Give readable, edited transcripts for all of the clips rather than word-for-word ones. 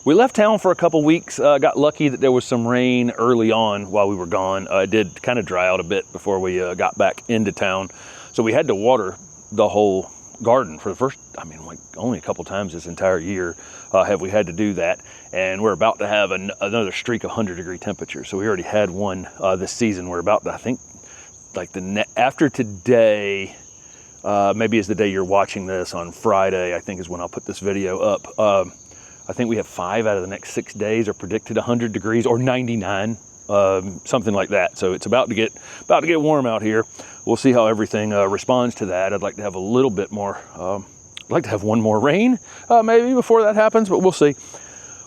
We left town for a couple weeks. Got lucky that there was some rain early on while we were gone. It did kind of dry out a bit before we got back into town. So we had to water the whole garden for the first, I mean, like only a couple times this entire year have we had to do that. And we're about to have another streak of 100-degree temperatures. So we already had one this season. We're about to, I think, like after today, maybe is the day you're watching this on Friday, I think is when I'll put this video up. I think we have 5 out of the next 6 days are predicted 100 degrees or 99, something like that. So it's about to get warm out here. We'll see how everything responds to that. I'd like to have a little bit more. I'd like to have one more rain maybe before that happens, but we'll see.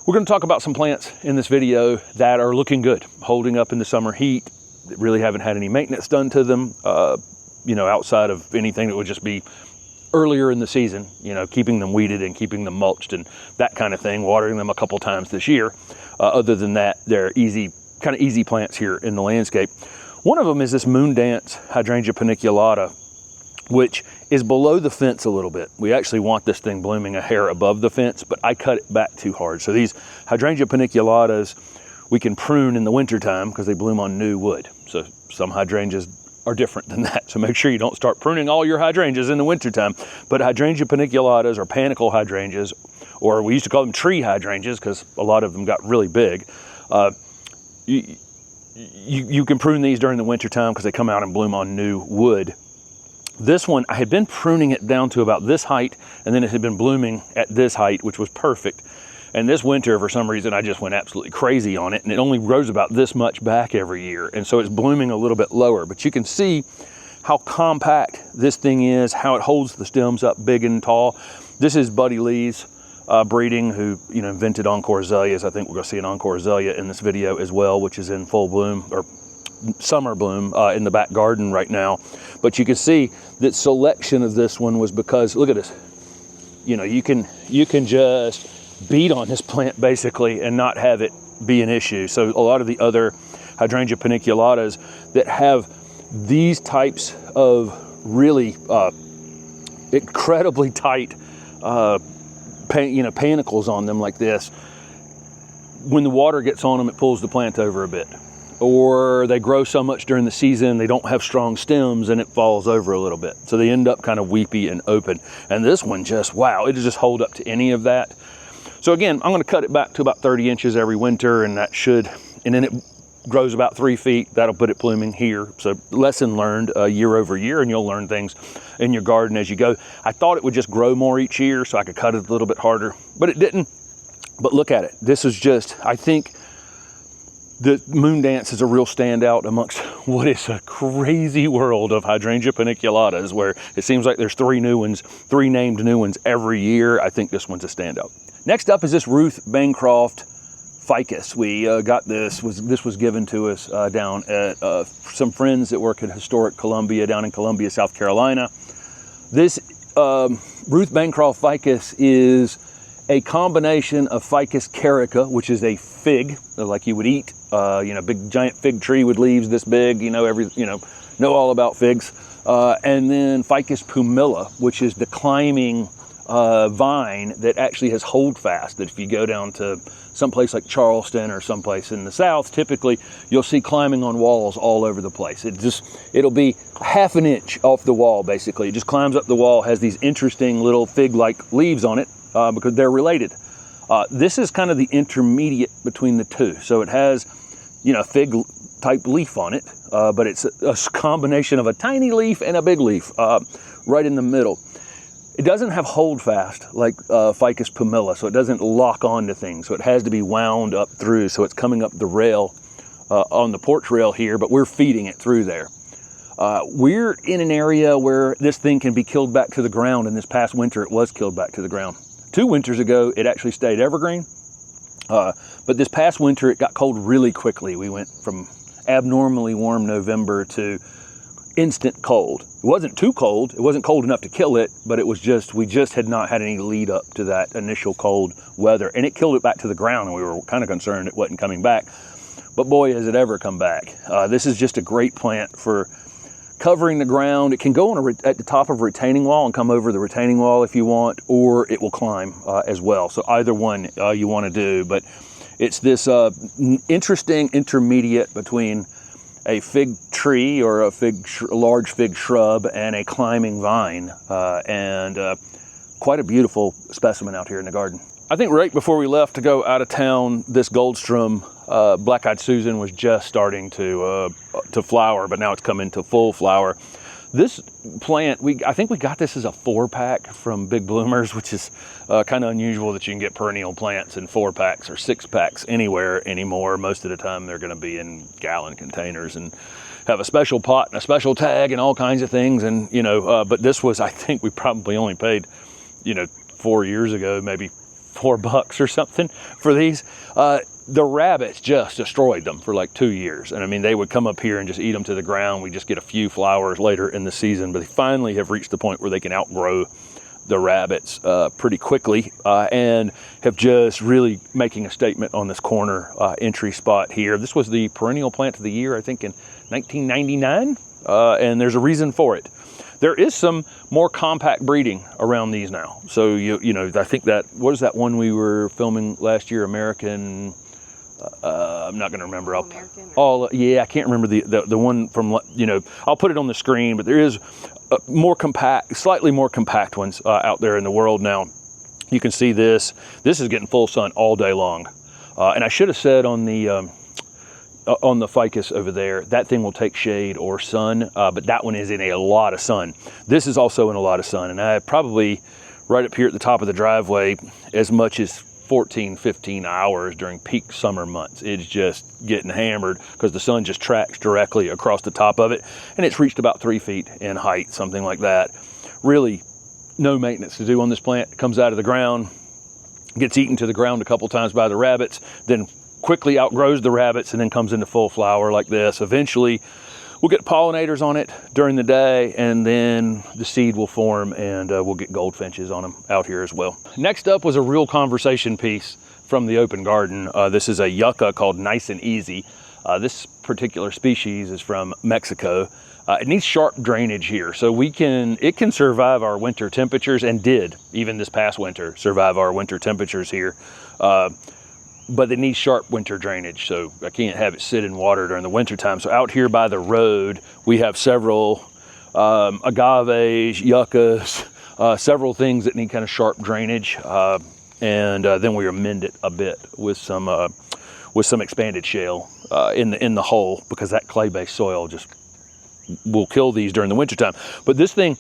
We're going to talk about some plants in this video that are looking good, holding up in the summer heat. That really haven't had any maintenance done to them, you know, outside of anything that would just be earlier in the season, you know, keeping them weeded and keeping them mulched and that kind of thing, watering them a couple times this year. Other than that, they're kind of easy plants here in the landscape. One of them is this Moon Dance Hydrangea Paniculata, which is below the fence a little bit. We actually want this thing blooming a hair above the fence, but I cut it back too hard. So these Hydrangea Paniculatas, we can prune in the wintertime because they bloom on new wood. So some hydrangeas are different than that. So make sure you don't start pruning all your hydrangeas in the wintertime. But Hydrangea Paniculatas or panicle hydrangeas, or we used to call them tree hydrangeas because a lot of them got really big. You can prune these during the wintertime because they come out and bloom on new wood. This one, I had been pruning it down to about this height, and then it had been blooming at this height, which was perfect. And this winter, for some reason, I just went absolutely crazy on it, and it only grows about this much back every year. And so it's blooming a little bit lower, but you can see how compact this thing is, how it holds the stems up big and tall. This is Buddy Lee's breeding, who, you know, invented Encore Azaleas. I think we're gonna see an Encore Azalea in this video as well, which is in full bloom, or summer bloom in the back garden right now. But you can see that selection of this one was because, look at this, you know, you can just beat on this plant basically and not have it be an issue. So a lot of the other Hydrangea Paniculatas that have these types of really incredibly tight panicles on them like this, when the water gets on them, it pulls the plant over a bit. Or they grow so much during the season, they don't have strong stems and it falls over a little bit. So they end up kind of weepy and open. And this one just, wow, it'll just hold up to any of that. So again, I'm gonna cut it back to about 30 inches every winter, and that should, and then it grows about 3 feet. That'll put it blooming here. So lesson learned year over year, and you'll learn things in your garden as you go. I thought it would just grow more each year so I could cut it a little bit harder, but it didn't. But look at it. This is just, I think the Moon Dance is a real standout amongst what is a crazy world of Hydrangea Paniculatas, where it seems like there's 3 named new ones every year. I think this one's a standout. Next up is this Ruth Braftoft Ficus. We got this was given to us down at some friends that work at Historic Columbia down in Columbia, South Carolina. This Ruth Braftoft Ficus is a combination of Ficus carica, which is a fig like you would eat, you know, big giant fig tree with leaves this big, you know, know all about figs, and then Ficus pumila, which is the climbing vine that actually has holdfast, that if you go down to someplace like Charleston or someplace in the South, typically you'll see climbing on walls all over the place. It'll be half an inch off the wall, basically. It just climbs up the wall, has these interesting little fig-like leaves on it because they're related. This is kind of the intermediate between the two. So it has, you know, fig type leaf on it, but it's a combination of a tiny leaf and a big leaf right in the middle. It doesn't have holdfast like Ficus pumila, so it doesn't lock onto things. So it has to be wound up through. So it's coming up the rail on the porch rail here, but we're feeding it through there. We're in an area where this thing can be killed back to the ground, and this past winter it was killed back to the ground. 2 winters ago, it actually stayed evergreen, but this past winter it got cold really quickly. We went from abnormally warm November to instant cold. It wasn't too cold. It wasn't cold enough to kill it, but it was just, we just had not had any lead up to that initial cold weather, and it killed it back to the ground, and we were kind of concerned it wasn't coming back. But boy, has it ever come back. This is just a great plant for covering the ground. It can go on at the top of a retaining wall and come over the retaining wall if you want, or it will climb as well. So either one you want to do, but it's this interesting intermediate between a fig tree or a large fig shrub and a climbing vine, and quite a beautiful specimen out here in the garden. I think right before we left to go out of town, this Goldstrom Blackeyed Susan was just starting to flower, but now it's come into full flower. This plant, I think we got this as a 4-pack from Big Bloomers, which is kind of unusual that you can get perennial plants in 4-packs or 6-packs anywhere anymore. Most of the time they're going to be in gallon containers and have a special pot and a special tag and all kinds of things. And but this was, I think we probably only paid 4 years ago maybe $4 or something for these. The rabbits just destroyed them for like 2 years. And I mean, they would come up here and just eat them to the ground. We just get a few flowers later in the season, but they finally have reached the point where they can outgrow the rabbits pretty quickly, and have just really making a statement on this corner entry spot here. This was the perennial plant of the year, I think in 1999, and there's a reason for it. There is some more compact breeding around these now. So, I think what is that one we were filming last year, American, I'm not gonna remember. I can't remember the one from, I'll put it on the screen, but there is slightly more compact ones out there in the world now. You can see this is getting full sun all day long. And I should have said on the ficus over there, that thing will take shade or sun, but that one is in a lot of sun. This is also in a lot of sun, and I probably right up here at the top of the driveway as much as 14, 15 hours during peak summer months. It's just getting hammered because the sun just tracks directly across the top of it, and it's reached about 3 feet in height, something like that. Really no maintenance to do on this plant. It comes out of the ground, gets eaten to the ground a couple times by the rabbits, then quickly outgrows the rabbits and then comes into full flower like this. Eventually we'll get pollinators on it during the day, and then the seed will form, and we'll get goldfinches on them out here as well. Next up was a real conversation piece from the open garden. This is a yucca called Nice and Easy. This particular species is from Mexico. It needs sharp drainage here, so it can survive our winter temperatures, and did, even this past winter, survive our winter temperatures here. But it needs sharp winter drainage, so I can't have it sit in water during the winter time. So out here by the road, we have several agaves, yuccas, several things that need kind of sharp drainage, and then we amend it a bit with some expanded shale in the hole, because that clay-based soil just will kill these during the winter time. But this thing,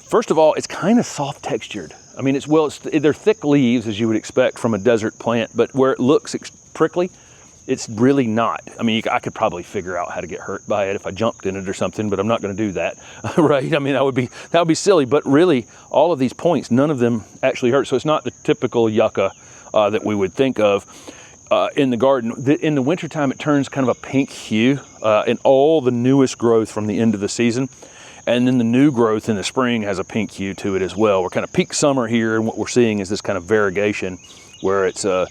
first of all, it's kind of soft textured. I mean, they're thick leaves, as you would expect from a desert plant, but where it looks prickly, it's really not. I mean, I could probably figure out how to get hurt by it if I jumped in it or something, but I'm not going to do that, right? I mean, that would be silly. But really, all of these points, none of them actually hurt. So it's not the typical yucca that we would think of in the garden. In the wintertime, it turns kind of a pink hue in all the newest growth from the end of the season. And then the new growth in the spring has a pink hue to it as well. We're kind of peak summer here, and what we're seeing is this kind of variegation where it's I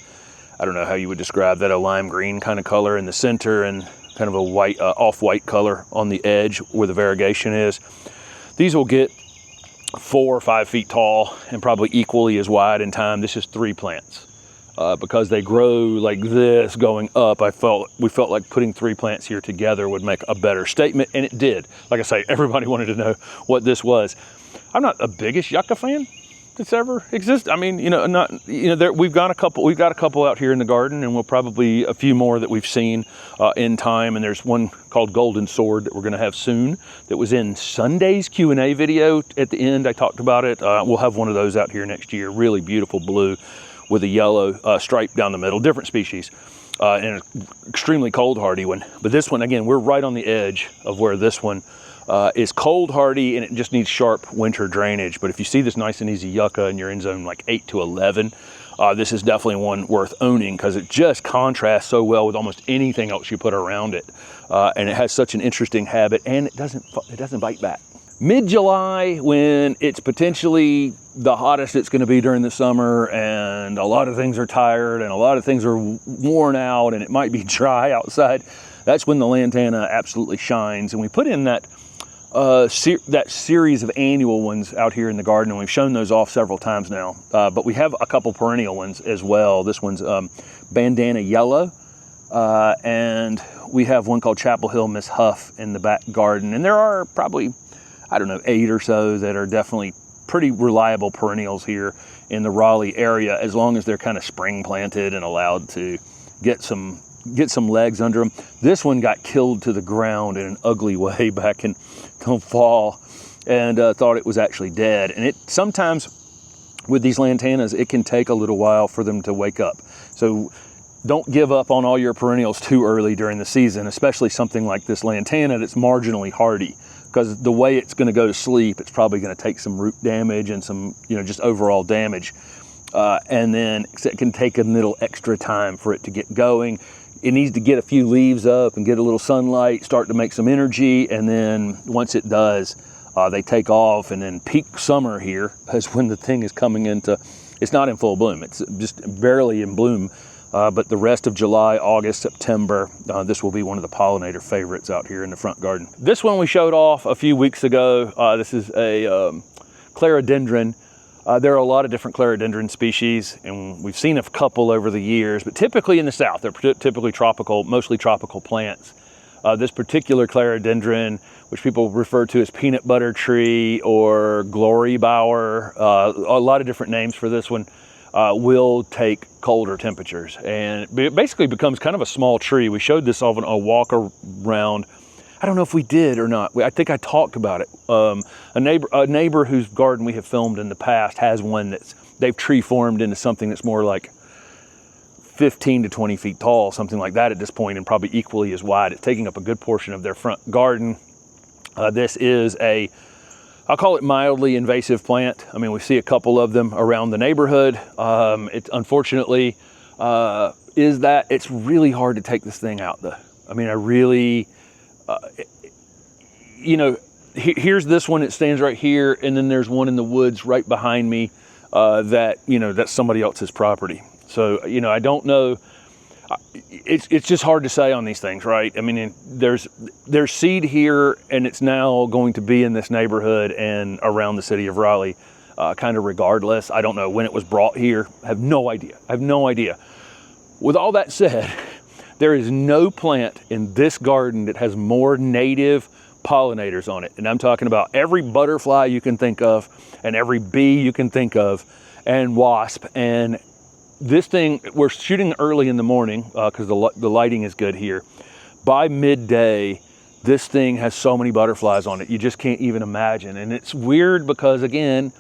don't know how you would describe that, a lime green kind of color in the center and kind of a white, off-white color on the edge where the variegation is. These will get 4 or 5 feet tall and probably equally as wide in time. This is 3 plants. Because they grow like this going up, we felt like putting 3 plants here together would make a better statement, and it did. Like I say, everybody wanted to know what this was. I'm not the biggest yucca fan that's ever existed. I mean, we've got a couple out here in the garden, and we'll probably a few more that we've seen in time. And there's one called Golden Sword that we're going to have soon. That was in Sunday's Q&A video at the end. I talked about it. We'll have one of those out here next year. Really beautiful blue with a yellow stripe down the middle, different species, and an extremely cold hardy one. But this one, again, we're right on the edge of where this one is cold hardy, and it just needs sharp winter drainage. But if you see this Nice and Easy yucca and you're in zone like 8 to 11, this is definitely one worth owning, because it just contrasts so well with almost anything else you put around it. And it has such an interesting habit, and it doesn't bite back. Mid-July, when it's potentially the hottest it's going to be during the summer, and a lot of things are tired and a lot of things are worn out, and it might be dry outside, that's when the lantana absolutely shines. And we put in that that series of annual ones out here in the garden, and we've shown those off several times now. But we have a couple perennial ones as well. This one's Bandana Yellow, and we have one called Chapel Hill Miss Huff in the back garden. And there are probably, I don't know, 8 or so that are definitely pretty reliable perennials here in the Raleigh area, as long as they're kind of spring planted and allowed to get some legs under them. This one got killed to the ground in an ugly way back in the fall, and thought it was actually dead. And it sometimes with these lantanas, it can take a little while for them to wake up. So don't give up on all your perennials too early during the season, especially something like this lantana that's marginally hardy, because the way it's going to go to sleep, it's probably going to take some root damage and some, just overall damage. And then it can take a little extra time for it to get going. It needs to get a few leaves up and get a little sunlight, start to make some energy, and then once it does, they take off. And then peak summer here is when the thing is coming into, it's not in full bloom, it's just barely in bloom, but the rest of July, August, September, this will be one of the pollinator favorites out here in the front garden. This one we showed off a few weeks ago. This is a clerodendron. There are a lot of different clerodendron species, and we've seen a couple over the years, but typically in the South, they're typically tropical, mostly tropical plants. This particular clerodendron, which people refer to as peanut butter tree or glory bower, a lot of different names for this one, will take colder temperatures, and it basically becomes kind of a small tree. We showed this on a walk around. I don't know if we did or not. I think I talked about it. A neighbor whose garden we have filmed in the past has one they've tree formed into something that's more like 15 to 20 feet tall, something like that at this point, and probably equally as wide. It's taking up a good portion of their front garden. This is I'll call it mildly invasive plant. I mean, we see a couple of them around the neighborhood. It unfortunately is that it's really hard to take this thing out though. I mean, here's this one, it stands right here, and then there's one in the woods right behind me that's somebody else's property. So, I don't know. It's just hard to say on these things, right? I mean, there's seed here, and it's now going to be in this neighborhood and around the city of Raleigh, kind of regardless. I don't know when it was brought here. I have no idea. With all that said, there is no plant in this garden that has more native pollinators on it. And I'm talking about every butterfly you can think of, and every bee you can think of, and wasp. And this thing, we're shooting early in the morning because the lighting is good here. By midday, this thing has so many butterflies on it, you just can't even imagine. And it's weird because, again,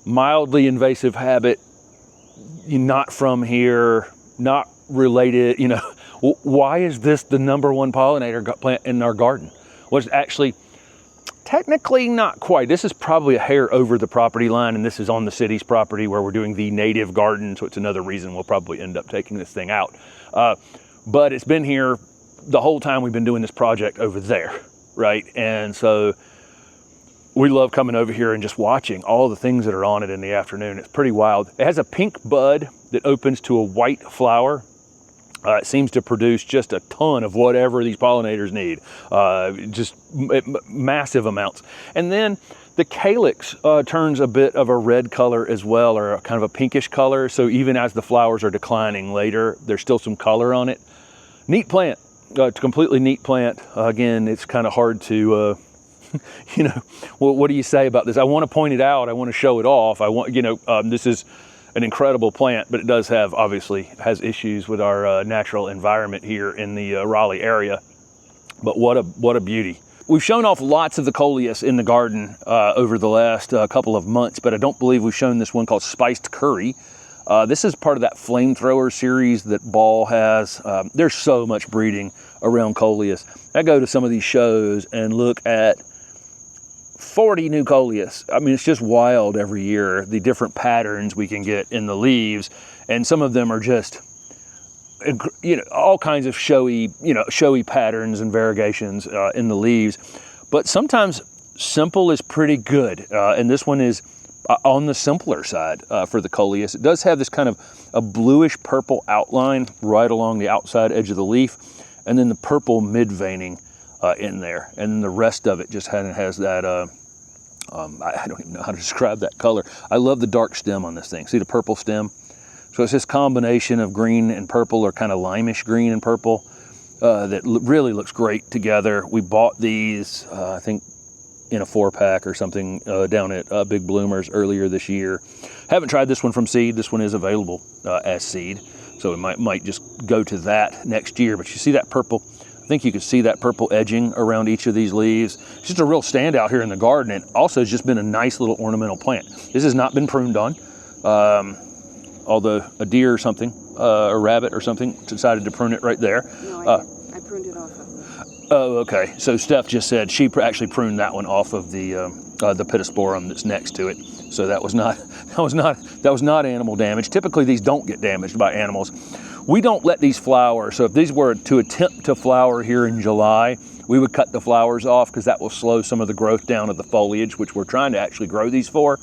mildly invasive habit, not from here, not related, why is this the #1 pollinator plant in our garden? Well, it's actually technically not quite. This is probably a hair over the property line, and this is on the city's property where we're doing the native garden, so it's another reason we'll probably end up taking this thing out. But it's been here the whole time we've been doing this project over there, right? And so we love coming over here and just watching all the things that are on it in the afternoon. It's pretty wild. It has a pink bud that opens to a white flower. It seems to produce just a ton of whatever these pollinators need, just massive amounts. And then the calyx turns a bit of a red color as well, or a kind of a pinkish color. So even as the flowers are declining later, there's still some color on it. Neat plant. It's a completely neat plant. Again, it's kind of hard to, what do you say about this? I want to point it out. I want to show it off. This is an incredible plant, but it does have, obviously, has issues with our natural environment here in the Raleigh area. But what a beauty. We've shown off lots of the coleus in the garden over the last couple of months, but I don't believe we've shown this one called Spiced Curry. This is part of that flamethrower series that Ball has. There's so much breeding around coleus. I go to some of these shows and look at 40 new coleus. I mean, it's just wild every year, the different patterns we can get in the leaves. And some of them are just, all kinds of showy patterns and variegations in the leaves. But sometimes simple is pretty good. And this one is on the simpler side for the coleus. It does have this kind of a bluish purple outline right along the outside edge of the leaf. And then the purple mid-veining in there. And the rest of it just has that, I don't even know how to describe that color. I love the dark stem on this thing. See the purple stem? So it's this combination of green and purple, or kind of limeish green and purple, that really looks great together. We bought these, I think, in a 4-pack or something down at Big Bloomers earlier this year. Haven't tried this one from seed. This one is available as seed, so we might just go to that next year. But you see that purple? I think you can see that purple edging around each of these leaves. It's just a real standout here in the garden, and also has just been a nice little ornamental plant. This has not been pruned on, although a deer or something, a rabbit or something, decided to prune it right there. No, I pruned it off of them. Oh, okay. So Steph just said she actually pruned that one off of the pittosporum that's next to it. So that was not animal damage. Typically these don't get damaged by animals. We don't let these flower. So if these were to attempt to flower here in July, we would cut the flowers off, because that will slow some of the growth down of the foliage, which we're trying to actually grow these for.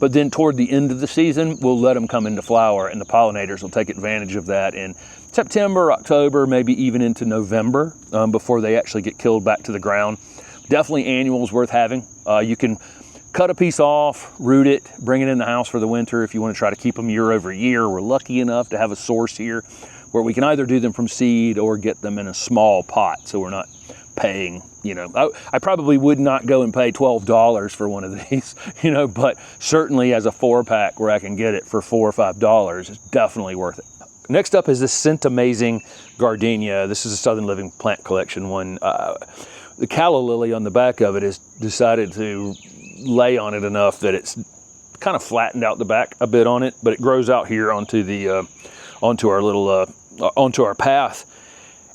But then toward the end of the season, we'll let them come into flower, and the pollinators will take advantage of that in September, October, maybe even into November, before they actually get killed back to the ground. Definitely annuals worth having. You can cut a piece off, root it, bring it in the house for the winter if you want to try to keep them year over year. We're lucky enough to have a source here where we can either do them from seed or get them in a small pot, so we're not paying, you know, I probably would not go and pay $12 for one of these, you know, but certainly as a 4-pack where I can get it for $4 or $5, it's definitely worth it. Next up is this Scent Amazing gardenia. This is a Southern Living Plant Collection one. The calla lily on the back of it has decided to lay on it enough that it's kind of flattened out the back a bit on it, but it grows out here onto the onto our little onto our path.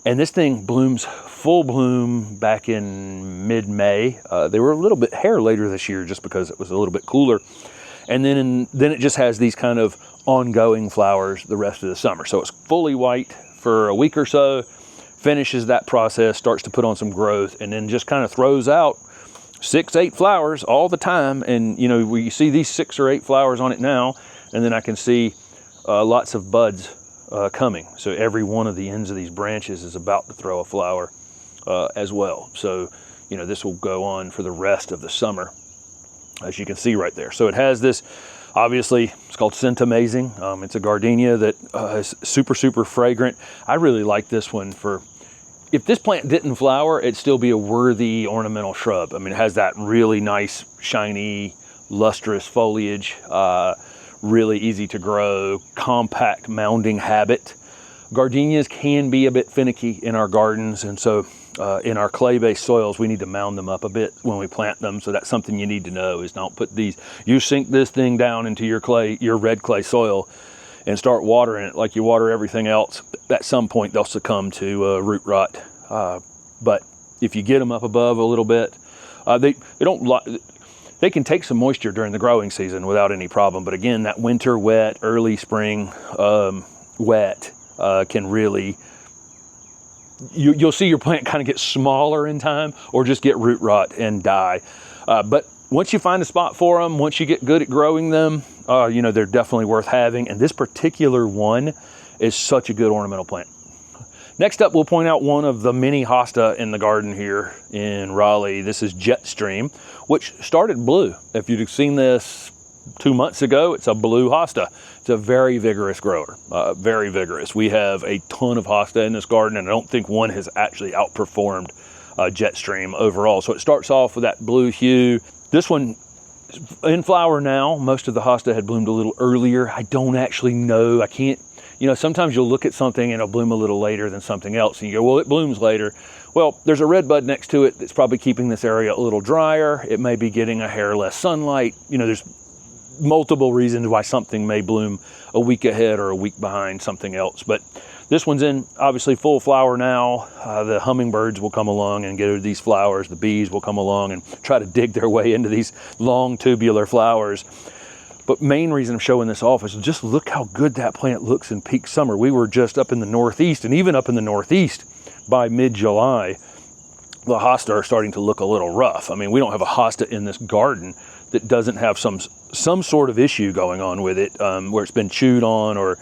And this thing blooms full bloom back in mid-May. They were a little bit hair later this year just because it was a little bit cooler. And then it just has these kind of ongoing flowers the rest of the summer. So it's fully white for a week or so, finishes that process, starts to put on some growth, and then just kind of throws out 6, 8 flowers all the time. And you know, we see these 6 or 8 flowers on it now, and then I can see lots of buds coming. So every one of the ends of these branches is about to throw a flower as well. So, you know, this will go on for the rest of the summer, as you can see right there. So it has this, obviously, it's called Scent Amazing. It's a gardenia that is super, super fragrant. I really like this one for, if this plant didn't flower, it'd still be a worthy ornamental shrub. I mean, it has that really nice, shiny, lustrous foliage, really easy to grow, compact mounding habit. Gardenias can be a bit finicky in our gardens, and so in our clay-based soils, we need to mound them up a bit when we plant them. So that's something you need to know, is don't put these, you sink this thing down into your clay, your red clay soil, and start watering it like you water everything else. At some point, they'll succumb to root rot. But if you get them up above a little bit, they can take some moisture during the growing season without any problem. But again, that winter wet, early spring wet can really, you'll see your plant kind of get smaller in time, or just get root rot and die. But once you find a spot for them, once you get good at growing them, you know, they're definitely worth having. And this particular one is such a good ornamental plant. Next up, we'll point out one of the mini Hosta in the garden here in Raleigh. This is Jetstream, which started blue. If you'd have seen this 2 months ago, it's a blue Hosta. It's a very vigorous grower, very vigorous. We have a ton of Hosta in this garden, and I don't think one has actually outperformed Jetstream overall. So it starts off with that blue hue. This one is in flower now. Most of the Hosta had bloomed a little earlier. I don't actually know. I can't, you know, sometimes you'll look at something and it'll bloom a little later than something else, and you go, well, it blooms later. Well, there's a red bud next to it that's probably keeping this area a little drier. It may be getting a hair less sunlight. You know, there's multiple reasons why something may bloom a week ahead or a week behind something else. But this one's in obviously full flower now. The hummingbirds will come along and get these flowers. The bees will come along and try to dig their way into these long tubular flowers. But main reason I'm showing this off is just look how good that plant looks in peak summer. We were just up in the Northeast, and even up in the Northeast by mid-July, the Hosta are starting to look a little rough. I mean, we don't have a Hosta in this garden that doesn't have some sort of issue going on with it, where it's been chewed on, or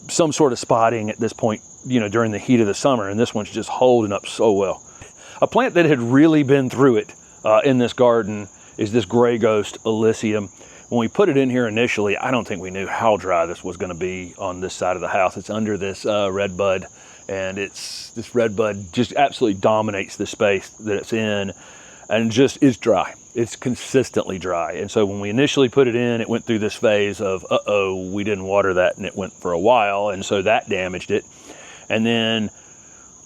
some sort of spotting at this point, you know, during the heat of the summer. And this one's just holding up so well. A plant that had really been through it in this garden is this gray ghost Alysium. When we put it in here initially, I don't think we knew how dry this was going to be on this side of the house. It's under this red bud, and this red bud just absolutely dominates the space that it's in, and just is dry. It's consistently dry. And so when we initially put it in, it went through this phase of, uh-oh, we didn't water that, and it went for a while, and so that damaged it. And then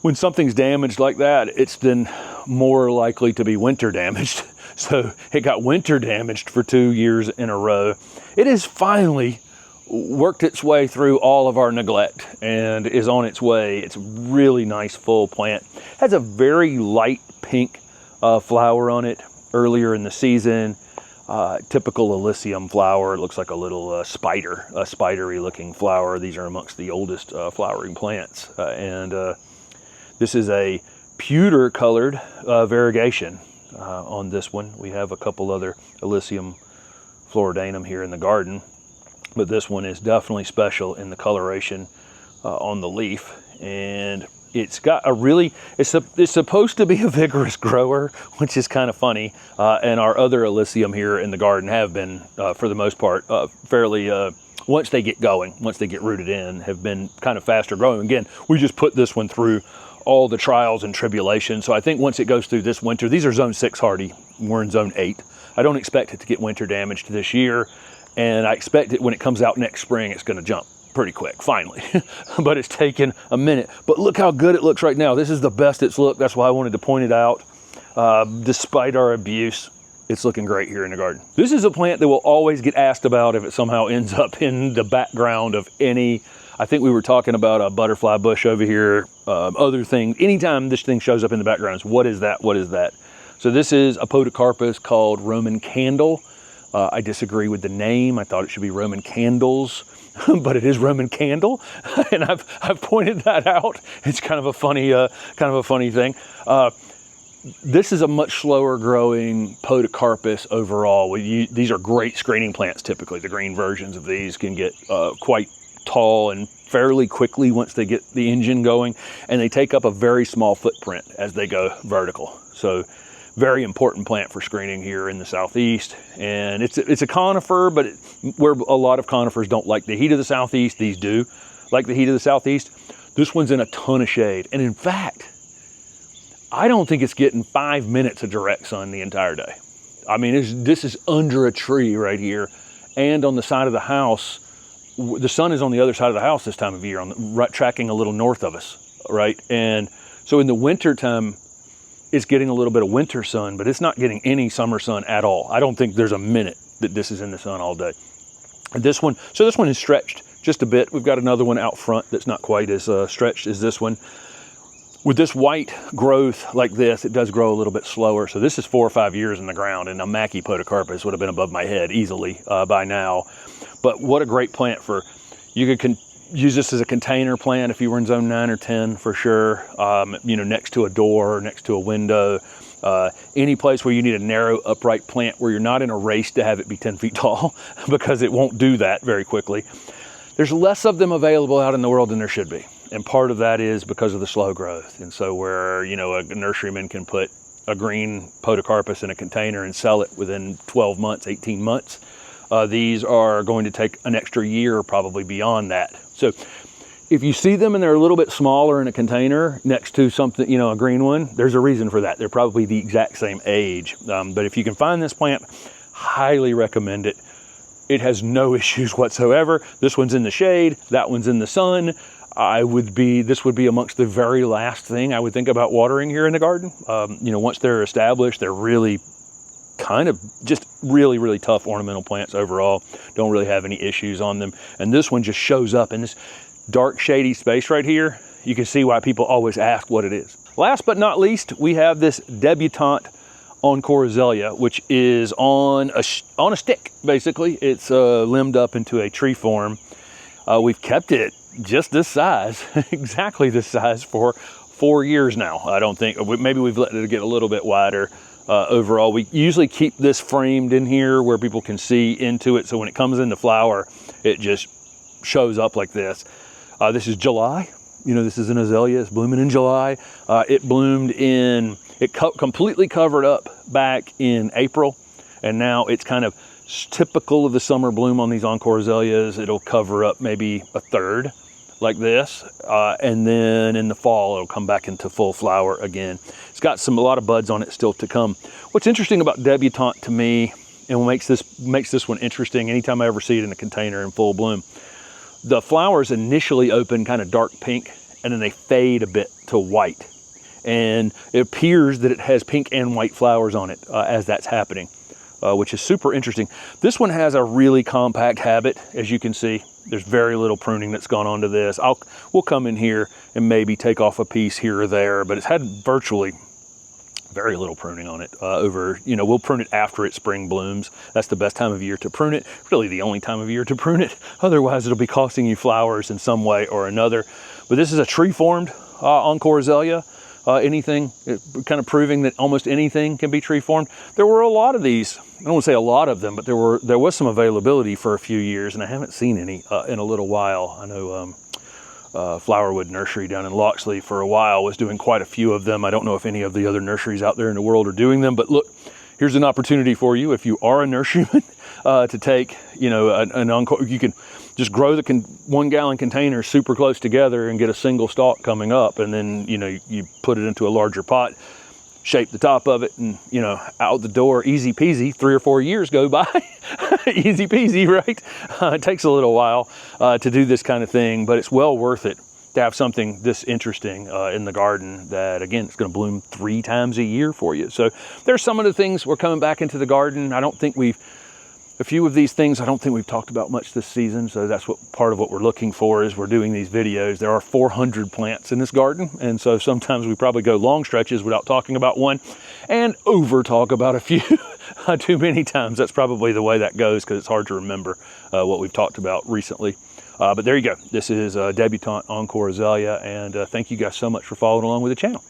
when something's damaged like that, it's then more likely to be winter damaged. So it got winter damaged for 2 years in a row. It has finally worked its way through all of our neglect and is on its way. It's a really nice full plant. Has a very light pink flower on it earlier in the season. Typical Alysium flower. It looks like a little spider, a spidery looking flower. These are amongst the oldest flowering plants. This is a pewter colored variegation on this one. We have a couple other Alysium floridanum here in the garden, but this one is definitely special in the coloration on the leaf. And it's got a really, it's supposed to be a vigorous grower, which is kind of funny. And our other Alysium here in the garden have been, for the most part, fairly, once they get going, once they get rooted in, have been kind of faster growing. Again, we just put this one through all the trials and tribulations. So I think once it goes through this winter, these are zone 6 hardy, we're in zone 8. I don't expect it to get winter damaged this year. And I expect it when it comes out next spring, it's gonna jump pretty quick, finally. But it's taken a minute. But look how good it looks right now. This is the best it's looked. That's why I wanted to point it out. Despite our abuse, it's looking great here in the garden. This is a plant that will always get asked about if it somehow ends up in the background of any, I think we were talking about a butterfly bush over here, other things. Anytime this thing shows up in the background, it's, what is that? What is that? So this is a podocarpus called Roman candle. I disagree with the name. I thought it should be Roman candles, but it is Roman candle, and I've pointed that out. It's kind of a funny thing. This is a much slower growing podocarpus overall. These are great screening plants. Typically, the green versions of these can get quite tall and fairly quickly once they get the engine going, and they take up a very small footprint as they go vertical. So very important plant for screening here in the southeast. And it's a conifer, but where a lot of conifers don't like the heat of the southeast, these do like the heat of the southeast. This one's in a ton of shade. And in fact, I don't think it's getting 5 minutes of direct sun the entire day. I mean, this is under a tree right here. And on the side of the house, the sun is on the other side of the house this time of year, right, tracking a little north of us, right? And so in the winter time, it's getting a little bit of winter sun, but it's not getting any summer sun at all. I don't think there's a minute that this is in the sun all day. And this one is stretched just a bit. We've got another one out front that's not quite as stretched as this one. With this white growth like this, it does grow a little bit slower. So this is 4 or 5 years in the ground, and a Mackie podocarpus would have been above my head easily by now. But what a great plant for, you could use this as a container plant if you were in zone 9 or 10 for sure. You know, next to a door, next to a window, any place where you need a narrow upright plant where you're not in a race to have it be 10 feet tall because it won't do that very quickly. There's less of them available out in the world than there should be. And part of that is because of the slow growth. And so where, you know, a nurseryman can put a green podocarpus in a container and sell it within 12 months, 18 months, these are going to take an extra year, probably beyond that. So if you see them and they're a little bit smaller in a container next to something, you know, a green one, there's a reason for that. They're probably the exact same age. But if you can find this plant, highly recommend it. It has no issues whatsoever. This one's in the shade, that one's in the sun. This would be amongst the very last thing I would think about watering here in the garden. You know, once they're established, they're really kind of just really tough ornamental plants overall. Don't really have any issues on them. And this one just shows up in this dark shady space right here. You can see why people always ask what it is. Last but not least, we have this Debutante Encore Azalea, which is on a stick, basically. It's limbed up into a tree form. We've kept it just this size, exactly this size, for 4 years now. I don't think, maybe we've let it get a little bit wider. Overall, we usually keep this framed in here where people can see into it. So when it comes into flower, it just shows up like this. This is July. You know, this is an azalea. It's blooming in July. It bloomed in It completely covered up back in April, and now it's kind of typical of the summer bloom on these Encore Azaleas. It'll cover up maybe a third like this, and then in the fall it'll come back into full flower again. It's got a lot of buds on it still to come. What's interesting about Debutante to me, and what makes this one interesting anytime I ever see it in a container in full bloom, the flowers initially open kind of dark pink, and then they fade a bit to white, and it appears that it has pink and white flowers on it as that's happening, which is super interesting. This one has a really compact habit, as you can see. There's very little pruning that's gone onto this. We'll come in here and maybe take off a piece here or there, but it's had virtually very little pruning on it we'll prune it after it spring blooms. That's the best time of year to prune it, really the only time of year to prune it. Otherwise it'll be costing you flowers in some way or another. But this is a tree formed Encore Azalea. Anything, kind of proving that almost anything can be tree formed. There were a lot of these. I don't want to say a lot of them, but there was some availability for a few years, and I haven't seen any in a little while. I know Flowerwood Nursery down in Loxley for a while was doing quite a few of them. I don't know if any of the other nurseries out there in the world are doing them, but look, here's an opportunity for you if you are a nurseryman to take, an Encore. You can just grow the 1 gallon containers super close together and get a single stalk coming up, and then you put it into a larger pot, shape the top of it, and out the door, easy peasy. 3 or 4 years go by. Easy peasy, right? It takes a little while to do this kind of thing, but it's well worth it to have something this interesting in the garden that, again, it's going to bloom 3 times a year for you. So there's some of the things we're coming back into the garden. A few of these things I don't think we've talked about much this season, so that's part of what we're looking for as we're doing these videos. There are 400 plants in this garden, and so sometimes we probably go long stretches without talking about one and over talk about a few too many times. That's probably the way that goes because it's hard to remember what we've talked about recently. But there you go. This is Debutante Encore Azalea, and thank you guys so much for following along with the channel.